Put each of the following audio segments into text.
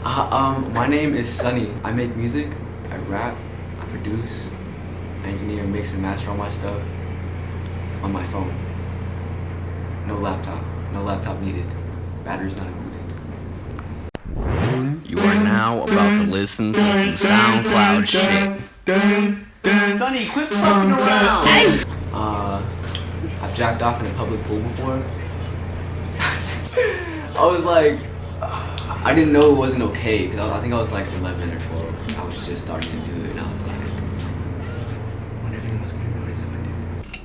My name is Sunny. I make music, I rap, I produce, I engineer, mix and master all my stuff on my phone. No laptop needed. Batteries not included. You are now about to listen to some SoundCloud shit. Sunny, quit fucking around! I've jacked off in a public pool before. I was like, I didn't know it wasn't okay because I think I was like 11 or 12. I was just starting to do it, and I was like, I wonder if anyone's gonna notice if I do this.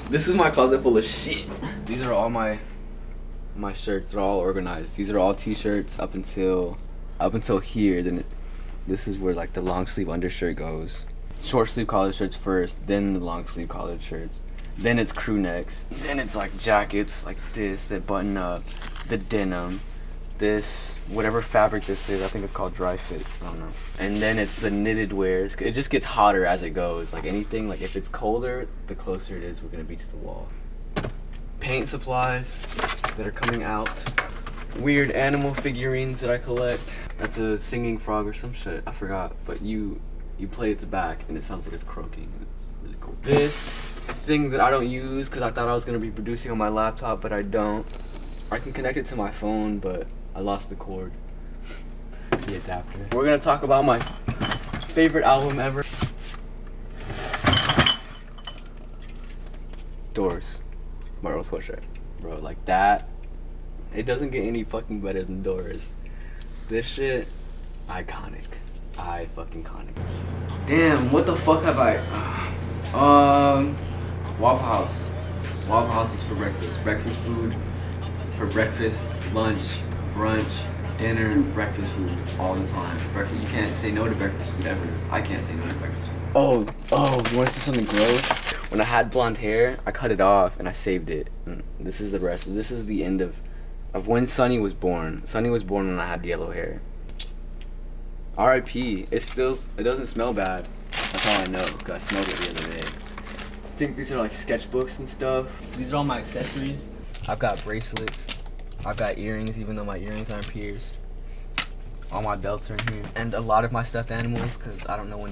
This is my closet full of shit. These are all my shirts. They're all organized. These are all t-shirts up until here. Then this is where like the long sleeve undershirt goes. Short sleeve collared shirts first, then the long sleeve collared shirts. Then it's crew necks. Then it's like jackets like this that button up. The denim. This, whatever fabric this is, I think it's called dry fit. I don't know. And then it's the knitted wears. It just gets hotter as it goes. Like anything, like if it's colder, the closer it is we're gonna be to the wall. Paint supplies that are coming out. Weird animal figurines that I collect. That's a singing frog or some shit. I forgot. But you play its back and it sounds like it's croaking. And it's really cool. This thing that I don't use because I thought I was gonna be producing on my laptop, but I don't. I can connect it to my phone, but I lost the cord. The adapter. We're gonna talk about my favorite album ever. Doors. Marvel sweatshirt. Bro, like that. It doesn't get any fucking better than Doors. This shit, iconic. Fucking-conic. Damn, what the fuck have I? Waffle House. Waffle House is for breakfast. Breakfast food. For breakfast, lunch, brunch, dinner, breakfast food all the time. Breakfast, you can't say no to breakfast food ever. I can't say no to breakfast food. Oh, you want to see something gross? When I had blonde hair, I cut it off and I saved it. And this is the rest. This is the end of when Sunny was born. Sunny was born when I had yellow hair. R.I.P. It doesn't smell bad. That's all I know because I smelled it the other day. I think these are like sketchbooks and stuff. These are all my accessories. I've got bracelets. I've got earrings, even though my earrings aren't pierced. All my belts are in here, and a lot of my stuffed animals, cause I don't know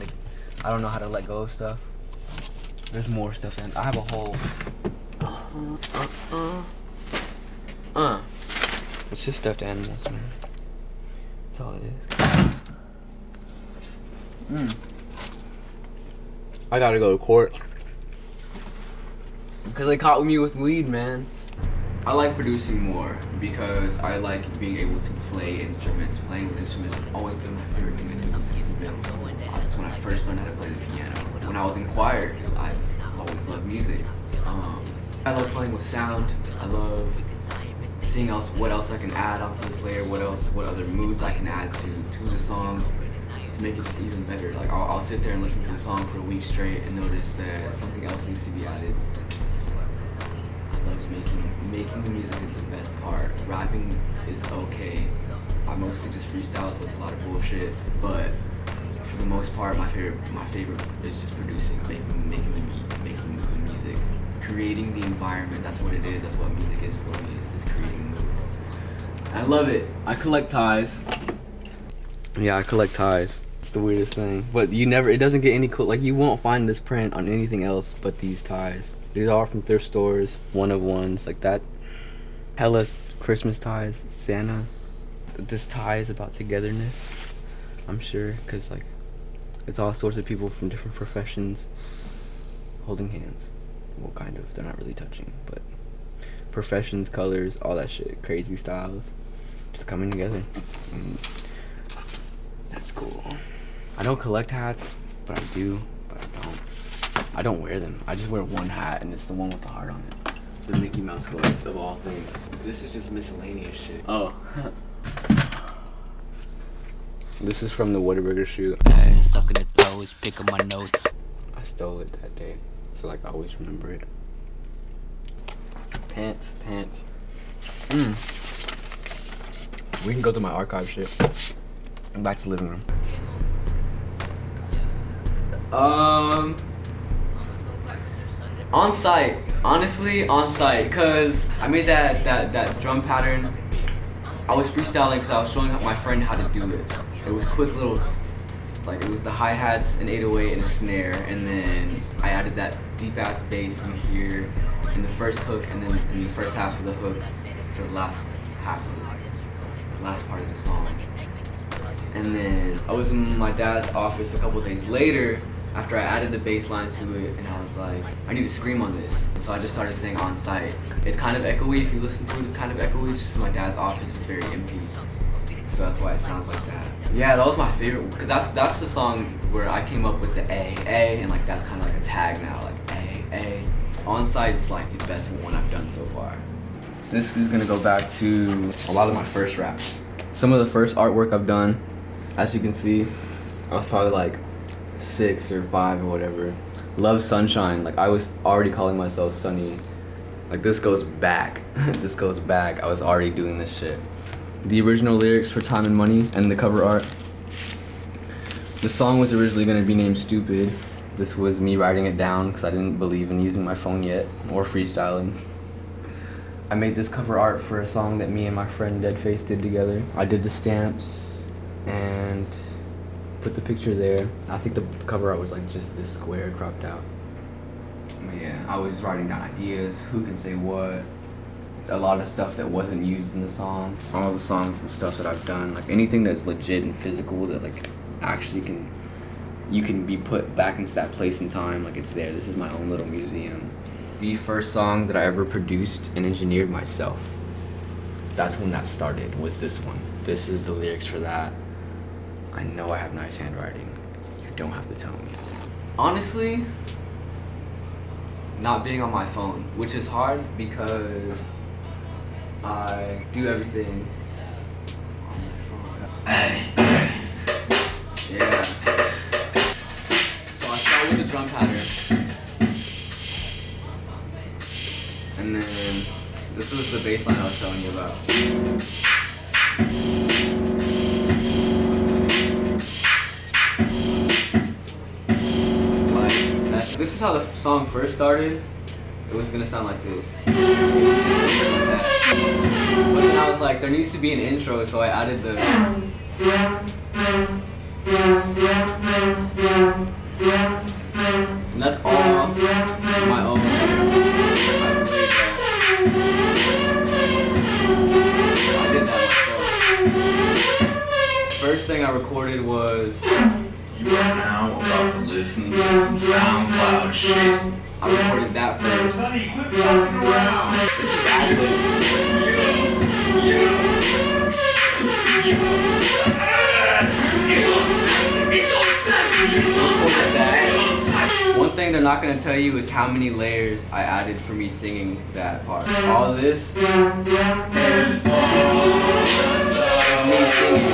how to let go of stuff. There's more stuffed animals. I have a whole. It's just stuffed animals, man. That's all it is. I gotta go to court. Because they caught me with weed, man. I like producing more because I like being able to play instruments. Playing with instruments has always been my favorite thing to do since that's when I first learned how to play the piano. When I was in choir, because I've always loved music. I love playing with sound. I love seeing what else I can add onto this layer. What other moods I can add to the song to make it just even better. Like I'll sit there and listen to a song for a week straight and notice that something else needs to be added. Making the music is the best part. Rapping is okay. I mostly just freestyle, so it's a lot of bullshit. But for the most part, my favorite is just producing, making the beat, making the music, creating the environment. That's what it is. That's what music is for me. Is creating the mood. I love it. I collect ties. Yeah, I collect ties. It's the weirdest thing. But it doesn't get any cool. Like you won't find this print on anything else but these ties. These are from thrift stores, one of ones, like that. Hella Christmas ties, Santa. This tie is about togetherness, I'm sure, because like, it's all sorts of people from different professions holding hands. Well, kind of, they're not really touching, but professions, colors, all that shit, crazy styles, just coming together. That's cool. I don't collect hats, but I do, but I don't. I don't wear them. I just wear one hat, and it's the one with the heart on it. The Mickey Mouse gloves of all things. This is just miscellaneous shit. Oh. This is from the Whataburger shoot. Sucking the toes, picking my nose. I stole it that day, so like I always remember it. Pants. We can go through my archive shit. I'm back to living room. On site, honestly, on site, cause I made that drum pattern. I was freestyling because I was showing my friend how to do it. It was quick little, like it was the hi-hats, an 808 and a snare, and then I added that deep ass bass you hear in the first hook and then in the first half of the hook for the last half of the last part of the song. And then I was in my dad's office a couple days later after I added the bass line to it, and I was like, I need to scream on this. So I just started saying on site. It's kind of echoey if you listen to it, it's kind of echoey, it's just my dad's office is very empty. So that's why it sounds like that. Yeah, that was my favorite, because that's the song where I came up with the A, and like that's kind of like a tag now, like A. On site's like the best one I've done so far. This is gonna go back to a lot of my first raps. Some of the first artwork I've done, as you can see, I was probably like 6 or 5 or whatever. Love Sunshine, like I was already calling myself Sunny. Like this goes back, this goes back. I was already doing this shit. The original lyrics for Time and Money and the cover art. The song was originally gonna be named Stupid. This was me writing it down because I didn't believe in using my phone yet or freestyling. I made this cover art for a song that me and my friend Deadface did together. I did the stamps and put the picture there. I think the cover art was like just this square cropped out. But yeah, I was writing down ideas, who can say what. A lot of stuff that wasn't used in the song. All the songs and stuff that I've done, like anything that's legit and physical that like actually you can be put back into that place and time, like it's there. This is my own little museum. The first song that I ever produced and engineered myself, that's when that started, was this one. This is the lyrics for that. I know I have nice handwriting. You don't have to tell me. Honestly, not being on my phone, which is hard because I do everything on my phone. Yeah. So I start with the drum pattern. And then this was the bass line I was telling you about. This is how the song first started. It was gonna sound like this. But then I was like, there needs to be an intro, so I added the. And that's all my own. I did that myself. First thing I recorded was. You are now about to listen to some SoundCloud shit. I recorded that first. Sonny, quit fucking around. This is ad-lib. One thing they're not gonna tell you is how many layers I added for me singing that part. All this is me singing.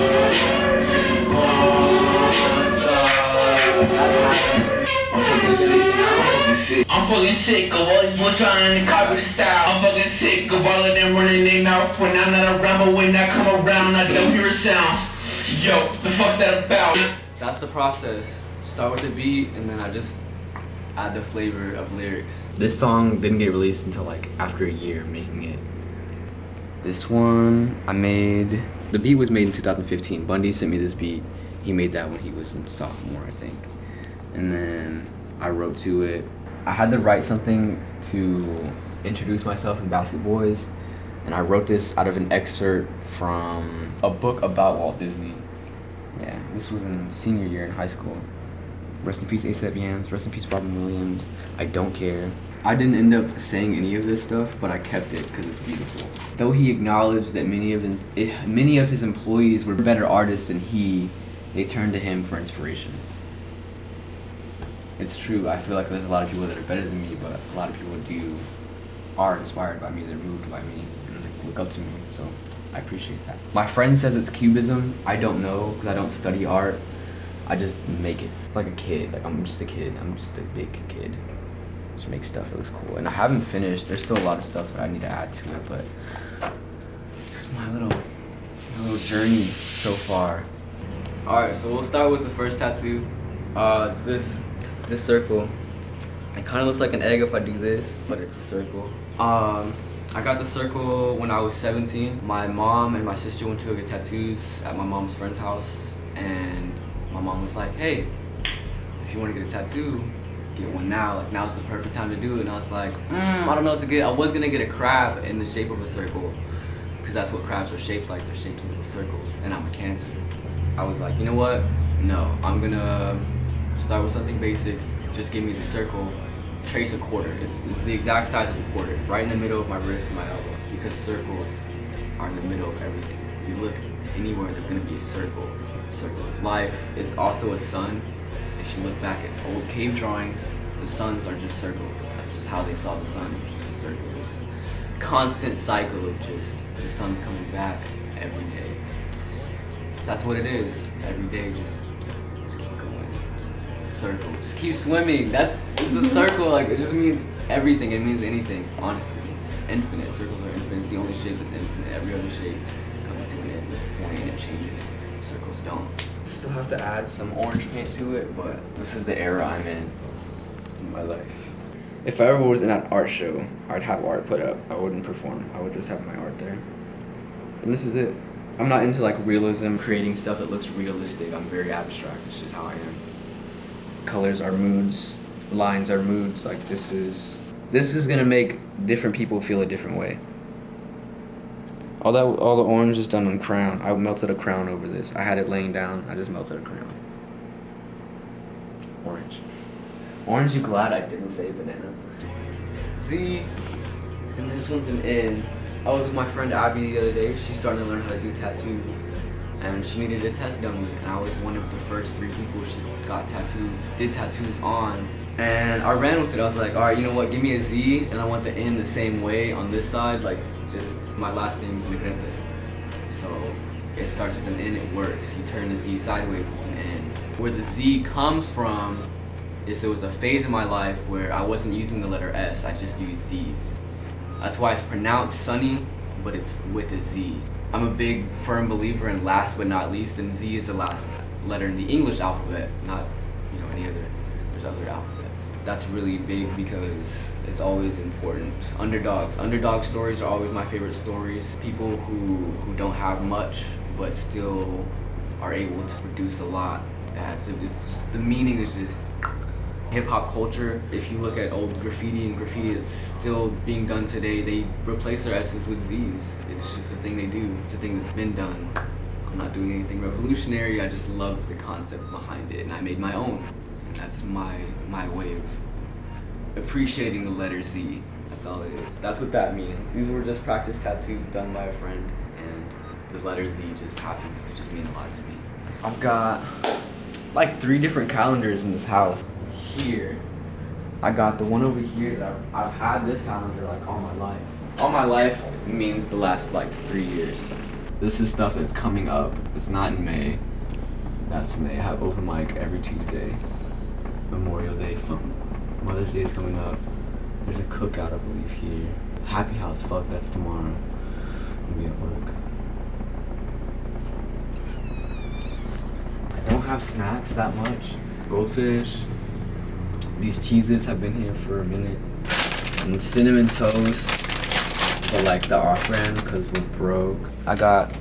I'm fucking sick of all these boys trying to copy the style. I'm fucking sick of all of them running their mouth when I'm not around, but when I come around, I don't hear a sound. Yo, the fuck's that about? That's the process. Start with the beat, and then I just add the flavor of lyrics. This song didn't get released until like after a year of making it. This one I made. The beat was made in 2015. Bundy sent me this beat. He made that when he was in sophomore, I think. And then I wrote to it. I had to write something to introduce myself in Basket Boys, and I wrote this out of an excerpt from a book about Walt Disney. Yeah, this was in senior year in high school. Rest in peace, A$AP Yams. Rest in peace, Robin Williams. I don't care. I didn't end up saying any of this stuff, but I kept it because it's beautiful. Though he acknowledged that many of his employees were better artists than he, they turned to him for inspiration. It's true. I feel like there's a lot of people that are better than me, but a lot of people are inspired by me. They're moved by me and they look up to me. So I appreciate that. My friend says it's cubism. I don't know because I don't study art. I just make it. It's like a kid. Like I'm just a kid. I'm just a big kid. Just make stuff that looks cool. And I haven't finished. There's still a lot of stuff that I need to add to it, but it's my little journey so far. All right, so we'll start with the first tattoo. It's this circle. It kind of looks like an egg if I do this, but it's a circle. I got the circle when I was 17. My mom and my sister went to go get tattoos at my mom's friend's house, and my mom was like, hey, if you want to get a tattoo, get one now. Like, now's the perfect time to do it. And I was like, I don't know what to get. I was gonna get a crab in the shape of a circle, because that's what crabs are shaped like. They're shaped in circles, and I'm a Cancer. I was like, you know what? No, I'm gonna start with something basic. Just give me the circle. Trace a quarter. It's the exact size of a quarter, right in the middle of my wrist and my elbow, because circles are in the middle of everything. You look anywhere, there's gonna be a circle. Circle of life. It's also a sun. If you look back at old cave drawings, the suns are just circles. That's just how they saw the sun. It was just a circle. It was just a constant cycle of just the sun's coming back every day. So that's what it is. Every day, just keep going. Circle. Just keep swimming. It's a circle. Like, it just means everything. It means anything. Honestly, it's infinite. Circles are infinite. It's the only shape that's infinite. Every other shape comes to an end. There's a point and it changes. Circles don't. Still have to add some orange paint to it, but this is the era I'm in my life. If I ever was in an art show, I'd have art put up. I wouldn't perform. I would just have my art there. And this is it. I'm not into like realism, creating stuff that looks realistic. I'm very abstract. It's just how I am. Colors are moods. Lines are moods. Like, this is gonna make different people feel a different way. All the orange is done on crown. I melted a crown over this. I had it laying down. I just melted a crown. Orange. Orange, you glad I didn't say banana. Z, and this one's an N. I was with my friend Abby the other day. She's starting to learn how to do tattoos, and she needed a test dummy, and I was one of the first 3 people she did tattoos on. And I ran with it. I was like, all right, you know what? Give me a Z, and I want the N the same way on this side, like just my last name's Negrete. So it starts with an N, it works. You turn the Z sideways, it's an N. Where the Z comes from is there was a phase in my life where I wasn't using the letter S, I just used Z's. That's why it's pronounced Sunny, but it's with a Z. I'm a big firm believer in last but not least, and Z is the last letter in the English alphabet, not any other. There's other alphabets. That's really big because it's always important. Underdogs. Underdog stories are always my favorite stories. People who don't have much but still are able to produce a lot. It's the meaning is just hip-hop culture. If you look at old graffiti and graffiti that's still being done today, they replace their S's with Z's. It's just a thing they do. It's a thing that's been done. I'm not doing anything revolutionary. I just love the concept behind it, and I made my own. And that's my way of appreciating the letter Z. That's all it is. That's what that means. These were just practice tattoos done by a friend, and the letter Z just happens to just mean a lot to me. I've got like 3 different calendars in this house. Here, I got the one over here that I've had this calendar like all my life. All my life means the last like 3 years. This is stuff that's coming up. It's not in May. That's May. I have open mic every Tuesday. Memorial Day, Mother's Day is coming up. There's a cookout, I believe, here. Happy House, fuck, that's tomorrow. I'll be at work. I don't have snacks that much. Goldfish. These Cheez-Its have been here for a minute. And cinnamon toast, but like the off-brand because we're broke. I got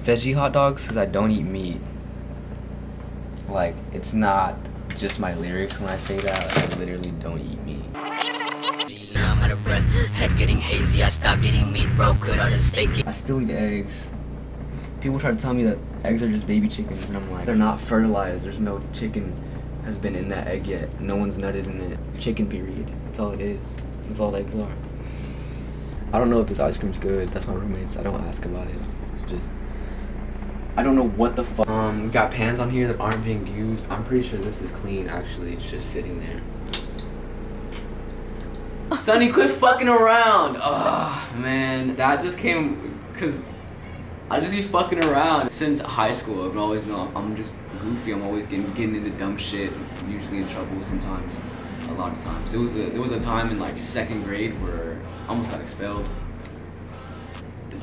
veggie hot dogs because I don't eat meat. Like, it's not just my lyrics when I say that. Like, I literally don't eat meat. Now I'm out of breath, head getting hazy. I stopped eating meat, bro. Could I just fake it? I still eat eggs. People try to tell me that eggs are just baby chickens, and I'm like, they're not fertilized. There's no chicken has been in that egg yet. No one's nutted in it. Chicken, period. That's all it is. That's all eggs are. I don't know if this ice cream's good. That's my roommate's. I don't ask about it. Just, I don't know what the fuck. We got pans on here that aren't being used. I'm pretty sure this is clean, actually. It's just sitting there. Sonny, quit fucking around. Oh, man. That just came, cause I just be fucking around since high school. I've always known I'm just goofy. I'm always getting into dumb shit. I'm usually in trouble sometimes, a lot of times. There was a time in like 2nd grade where I almost got expelled.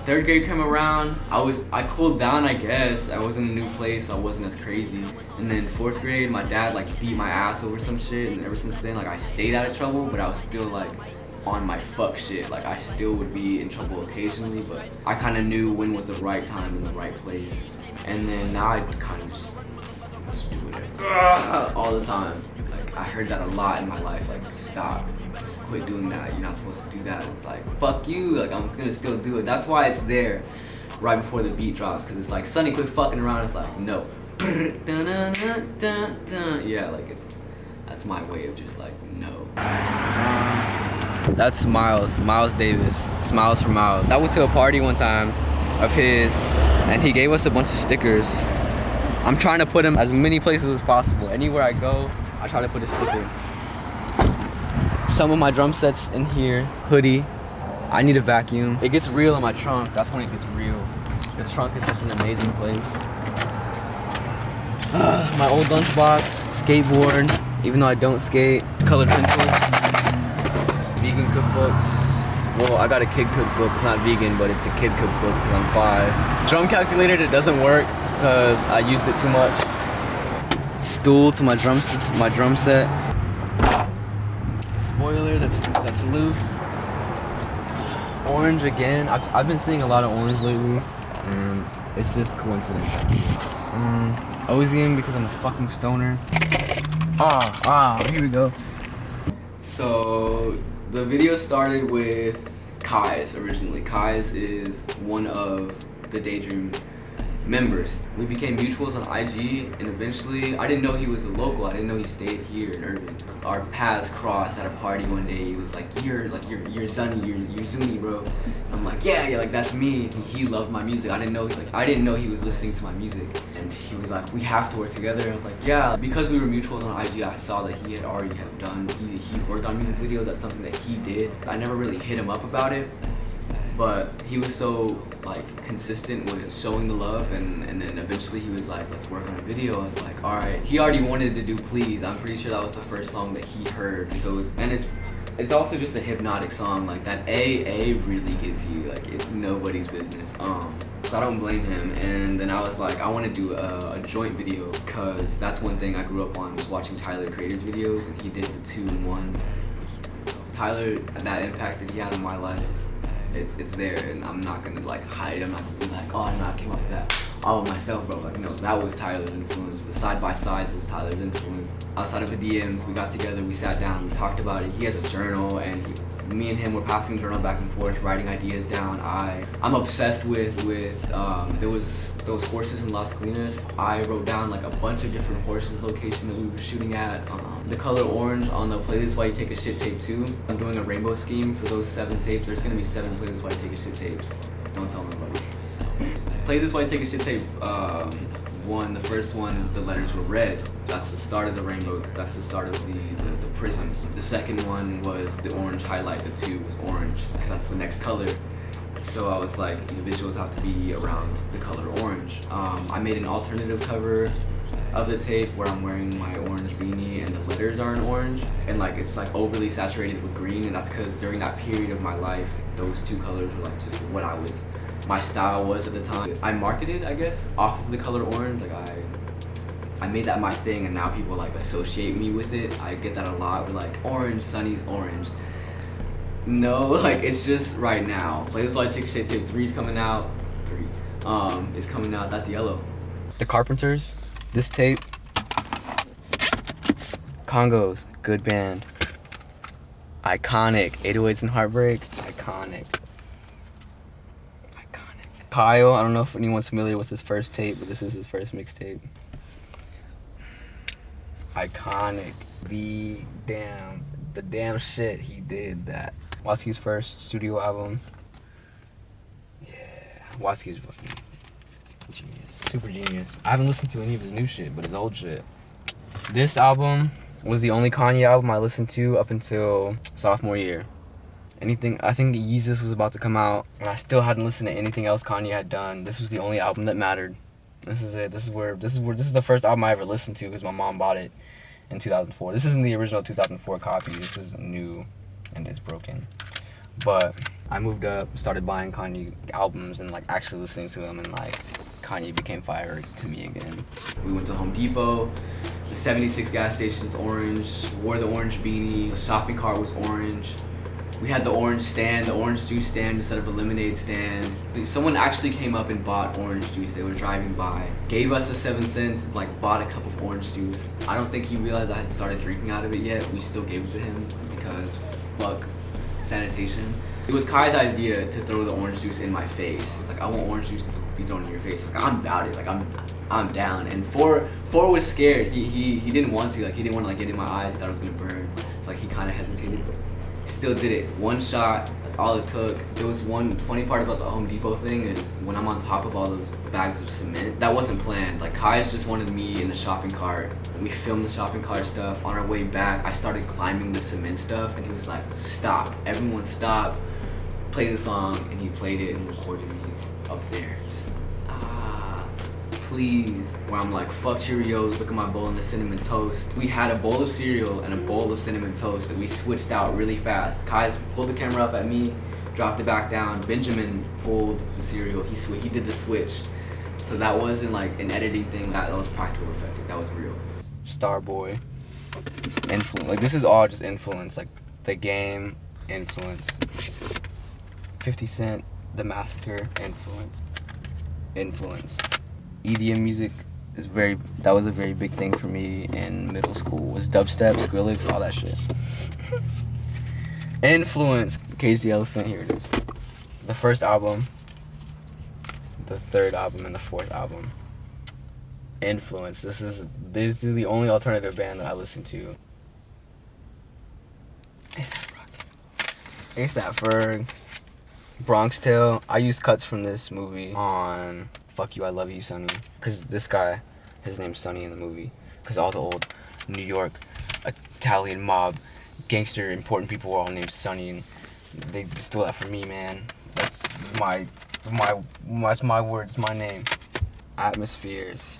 3rd grade came around. I cooled down, I guess. I was in a new place. So I wasn't as crazy. And then 4th grade, my dad like beat my ass over some shit. And ever since then, like I stayed out of trouble, but I was still like on my fuck shit. Like I still would be in trouble occasionally, but I kind of knew when was the right time and the right place. And then now I kind of just do it all the time. Like I heard that a lot in my life. Like stop, just quit doing that. You're not supposed to do that. It's like fuck you. Like I'm gonna still do it. That's why it's there right before the beat drops, because it's like Sunny, quit fucking around. It's like no. Yeah, like that's my way of just like no. That's Miles Davis, Smiles for Miles. I went to a party one time of his, and he gave us a bunch of stickers. I'm trying to put him as many places as possible. Anywhere I go, I try to put a sticker. Some of my drum sets in here, hoodie. I need a vacuum. It gets real in my trunk. That's when it gets real. The trunk is such an amazing place. My old lunchbox, skateboard, even though I don't skate, colored pencils, vegan cookbooks. Well, I got a kid cookbook, it's not vegan, but it's a kid cookbook because I'm 5. Drum calculator that doesn't work because I used it too much. Stool to my drum set. Spoiler that's loose. Orange again. I've been seeing a lot of orange lately, and it's just coincidence. Ozium because I'm a fucking stoner. Here we go. So the video started with Kai's originally. Kai's is one of the DayDream members. We became mutuals on IG, and eventually, I didn't know he was a local. I didn't know he stayed here in Irving. Our paths crossed at a party one day. He was like, you're Zunny, you're Zunny, bro. I'm like, yeah, like that's me. He loved my music. I didn't know he was listening to my music. And he was like, we have to work together. And I was like, yeah. Because we were mutuals on IG, I saw that he had already done, he worked on music videos. That's something that he did. I never really hit him up about it, but he was so like consistent with showing the love, and then eventually he was like, let's work on a video. I was like, all right. He already wanted to do Please. I'm pretty sure that was the first song that he heard. So it's also just a hypnotic song. Like that A really gets you. Like it's nobody's business. So I don't blame him. And then I was like, I want to do a joint video, because that's one thing I grew up on, was watching Tyler Creator's videos, and he did the 2-in-1. Tyler, that impact that he had on my life, it's there, and I'm not gonna like hide. I'm not gonna be like, oh no, I came up with that all myself, bro. Like no, that was Tyler's influence. The side-by-sides was Tyler's influence. Outside of the DMs, we got together, we sat down, we talked about it. He has a journal, and me and him were passing the journal back and forth, writing ideas down. I'm obsessed with there was those horses in Las Colinas. I wrote down like a bunch of different horses location that we were shooting at. The color orange on the Playlist Why You Take a Shit tape 2. I'm doing a rainbow scheme for those 7 tapes. There's gonna be 7 Playlist Why You Take a Shit tapes. Don't tell nobody. Playlist Why You Take a Shit tape 1, the first one, the letters were red. That's the start of the rainbow. That's the start of the prism. The second one was the orange highlight. The 2 was orange, because that's the next color. So I was like, the visuals have to be around the color orange. I made an alternative cover of the tape where I'm wearing my orange beanie and the letters are in orange, and like it's like overly saturated with green, and that's because during that period of my life, those 2 colors were like just what my style was at the time. I marketed, I guess, off of the color orange. Like I made that my thing, and now people like associate me with it. I get that a lot. We're like, orange, Sunny's orange. No, like it's just right now. Playlist Why I Take a Shit tape 3's coming out. 3 is coming out. That's yellow. The Carpenters. This tape. Congos. Good band. Iconic. 808s and Heartbreak. Iconic. Kyle, I don't know if anyone's familiar with his first tape, but this is his first mixtape. Iconic. The damn shit he did that. Watsky's first studio album. Yeah, Watsky's fucking genius. Super genius. I haven't listened to any of his new shit, but his old shit. This album was the only Kanye album I listened to up until sophomore year. I think Yeezus was about to come out, and I still hadn't listened to anything else Kanye had done. This was the only album that mattered. This is it. This is the first album I ever listened to because my mom bought it in 2004. This isn't the original 2004 copy. This is new, and it's broken. But I moved up, started buying Kanye albums, and like actually listening to them, and like Kanye became fire to me again. We went to Home Depot. The 76 gas station is orange. Wore the orange beanie. The shopping cart was orange. We had the orange stand, the orange juice stand instead of a lemonade stand. Someone actually came up and bought orange juice. They were driving by, gave us the 7 cents, like bought a cup of orange juice. I don't think he realized I had started drinking out of it yet. We still gave it to him because fuck sanitation. It was Kai's idea to throw the orange juice in my face. It's like, I want orange juice to be thrown in your face. Like, I'm about it. Like, I'm down. And Four was scared. He didn't want to. Like, he didn't want to like get in my eyes. He thought it was gonna burn. So like he kind of hesitated, but he still did it. One shot. That's all it took. There was one funny part about the Home Depot thing is when I'm on top of all those bags of cement, that wasn't planned. Like Kai's just wanted me in the shopping cart. We filmed the shopping cart stuff. On our way back, I started climbing the cement stuff, and he was like, "Stop! Everyone stop! Play the song," and he played it and recorded me up there. Just please. Where I'm like, fuck Cheerios, look at my bowl and the cinnamon toast. We had a bowl of cereal and a bowl of cinnamon toast that we switched out really fast. Kai's pulled the camera up at me, dropped it back down. Benjamin pulled the cereal, he did the switch. So that wasn't like an editing thing, that was practical effect, that was real. Starboy, influence, like this is all just influence, like the game, influence. 50 Cent, The Massacre, influence. EDM music is that was a very big thing for me in middle school. Was dubstep, Skrillex, all that shit. Influence, Cage the Elephant, here it is. The first album, the third album, and the fourth album. Influence, this is the only alternative band that I listen to. A$AP Ferg, Bronx Tale. I used cuts from this movie on Fuck You, I Love You, Sonny. Because this guy, his name's Sonny in the movie. Because all the old New York Italian mob gangster important people were all named Sonny, and they stole that from me, man. That's my words, my name. Atmospheres.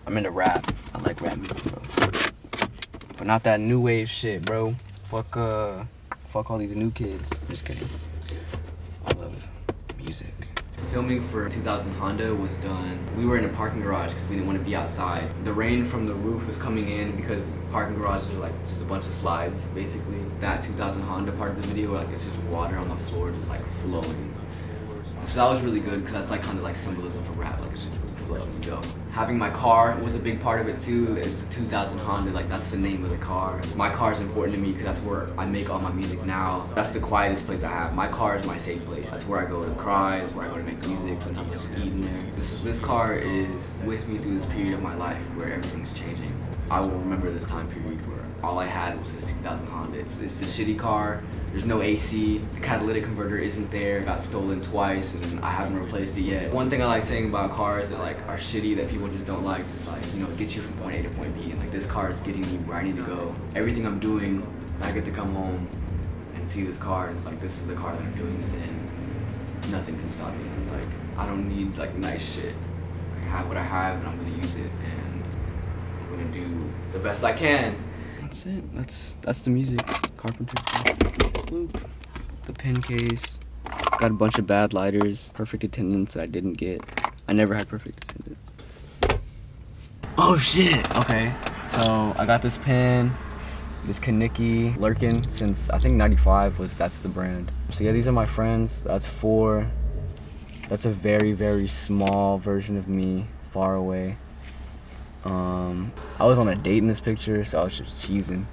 I'm into rap. I like rap music, bro. But not that new wave shit, bro. Fuck all these new kids. Just kidding. I love music. Filming for 2000 Honda was done. We were in a parking garage because we didn't want to be outside. The rain from the roof was coming in because parking garages are like just a bunch of slides, basically. That 2000 Honda part of the video, like it's just water on the floor, just like flowing. So that was really good because that's like kind of like symbolism for rap, like it's just like flow, you go. Having my car was a big part of it too. It's the 2000 Honda, like that's the name of the car. My car is important to me because that's where I make all my music now. That's the quietest place I have. My car is my safe place. That's where I go to cry, that's where I go to make music, sometimes I just eat in there. This car is with me through this period of my life where everything's changing. I will remember this time period where all I had was this 2000 Honda. It's a shitty car. There's no AC, the catalytic converter isn't there, got stolen twice, and I haven't replaced it yet. One thing I like saying about cars that like are shitty that people just don't like is like, you know, it gets you from point A to point B, and like this car is getting me where I need to go. Everything I'm doing, I get to come home and see this car, and it's like, this is the car that I'm doing this in. Nothing can stop me. Like, I don't need like nice shit. I have what I have, and I'm gonna use it, and I'm gonna do the best I can. That's it. That's the music. Carpenter loop. The pen case. Got a bunch of bad lighters. Perfect attendance that I didn't get. I never had perfect attendance. Oh shit. Okay. So I got this pen. This Kaniki Lurkin since I think '95 that's the brand. So yeah, these are my friends. That's 4. That's a very, very small version of me, far away. I was on a date in this picture, so I was just cheesing.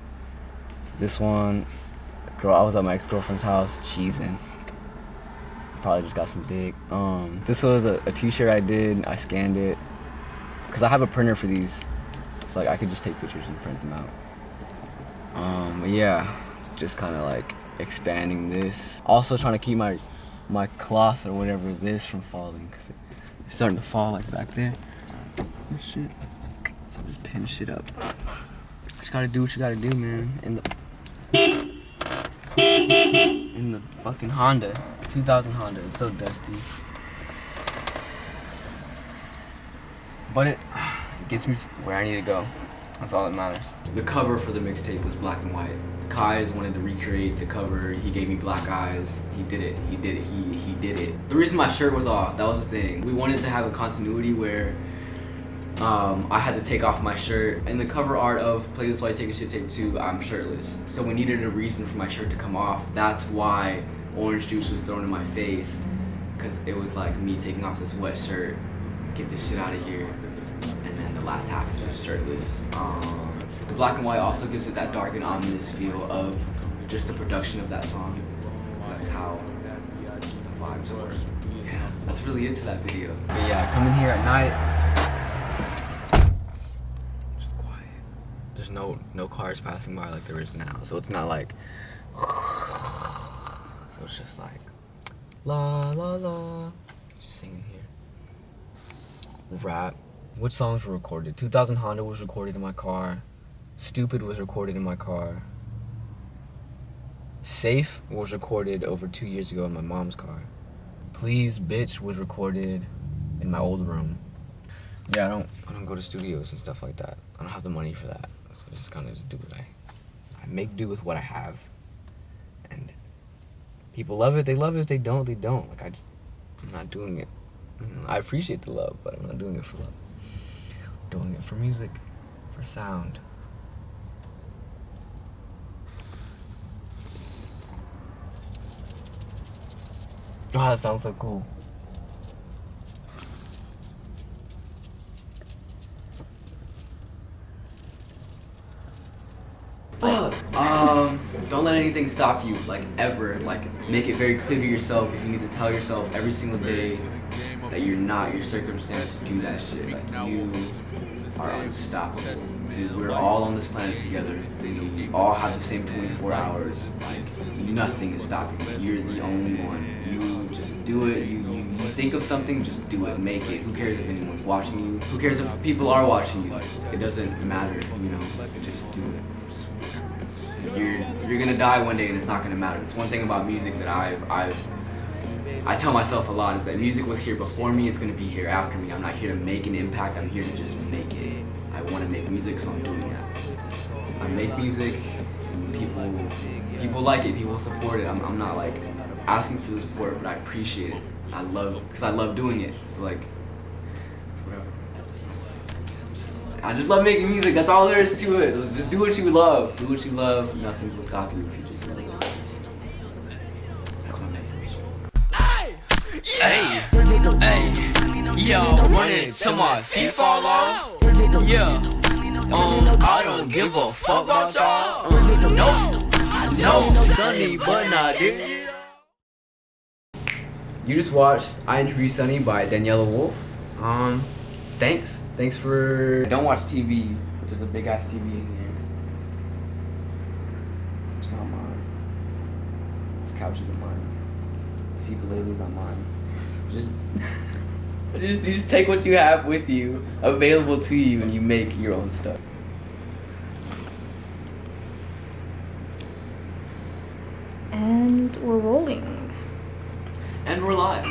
This one, girl, I was at my ex-girlfriend's house cheesing. Probably just got some dick. This was a t-shirt I did. I scanned it because I have a printer for these, so like I could just take pictures and print them out. But yeah, just kind of like expanding this. Also trying to keep my cloth or whatever this from falling because it's starting to fall like back there. This shit. So just pin shit up. Just gotta do what you gotta do, man. In the fucking Honda, 2000 Honda. It's so dusty, but it gets me where I need to go. That's all that matters. The cover for the mixtape was black and white. Kai's wanted to recreate the cover. He gave me black eyes. He did it. He did it. The reason my shirt was off, that was the thing. We wanted to have a continuity where I had to take off my shirt. In the cover art of Play This While You Take a Shit Tape 2, I'm shirtless. So we needed a reason for my shirt to come off. That's why orange juice was thrown in my face, because it was like me taking off this wet shirt, get this shit out of here, and then the last half is just shirtless. The black and white also gives it that dark and ominous feel of just the production of that song. That's how the vibes were. Yeah, that's really it to that video. But yeah, come in here at night. Just quiet. There's no cars passing by like there is now, so it's not like. So it's just like la la la. Just singing here. Rap. Which songs were recorded? 2000 Honda was recorded in my car. Stupid was recorded in my car. Safe was recorded over 2 years ago in my mom's car. Please Bitch was recorded in my old room. Yeah, I don't go to studios and stuff like that. I don't have the money for that. So I just kind of do what I make do with what I have. And people love it, they love it. If they don't, they don't. Like I'm not doing it. I appreciate the love, but I'm not doing it for love. I'm doing it for music, for sound. Oh, that sounds so cool. Don't let anything stop you, like ever. Like make it very clear to yourself if you need to tell yourself every single day that you're not your circumstance to do that shit. Like you are unstoppable. Dude, we're all on this planet together. We all have the same 24 hours. Like nothing is stopping you. You're the only one. You just do it. You think of something, just do it. Make it. Who cares if anyone's watching you? Who cares if people are watching you? It doesn't matter, you know. Just do it. You're gonna die one day and it's not gonna matter. It's one thing about music that I tell myself a lot is that music was here before me, it's gonna be here after me. I'm not here to make an impact, I'm here to just make it. I wanna make music, so I'm doing that. I make music, and people like it, people support it. I'm not like asking for the support, but I appreciate it. Because I love doing it. So like, whatever. I just love making music, that's all there is to it. Just do what you love. Do what you love, nothing will stop you if you just love it. That's my message. Hey, yo, run it till my feet fall off. Yeah, I don't give a fuck about y'all. No, I know Sunny, but not this. You just watched I Interview Zunny by Daniela Wolf. Thanks for. Don't watch TV, but there's a big ass TV in here. It's not mine. This couch isn't mine. This ukulele's not mine. Just take what you have with you, available to you, and you make your own stuff. And we're rolling. And we're live.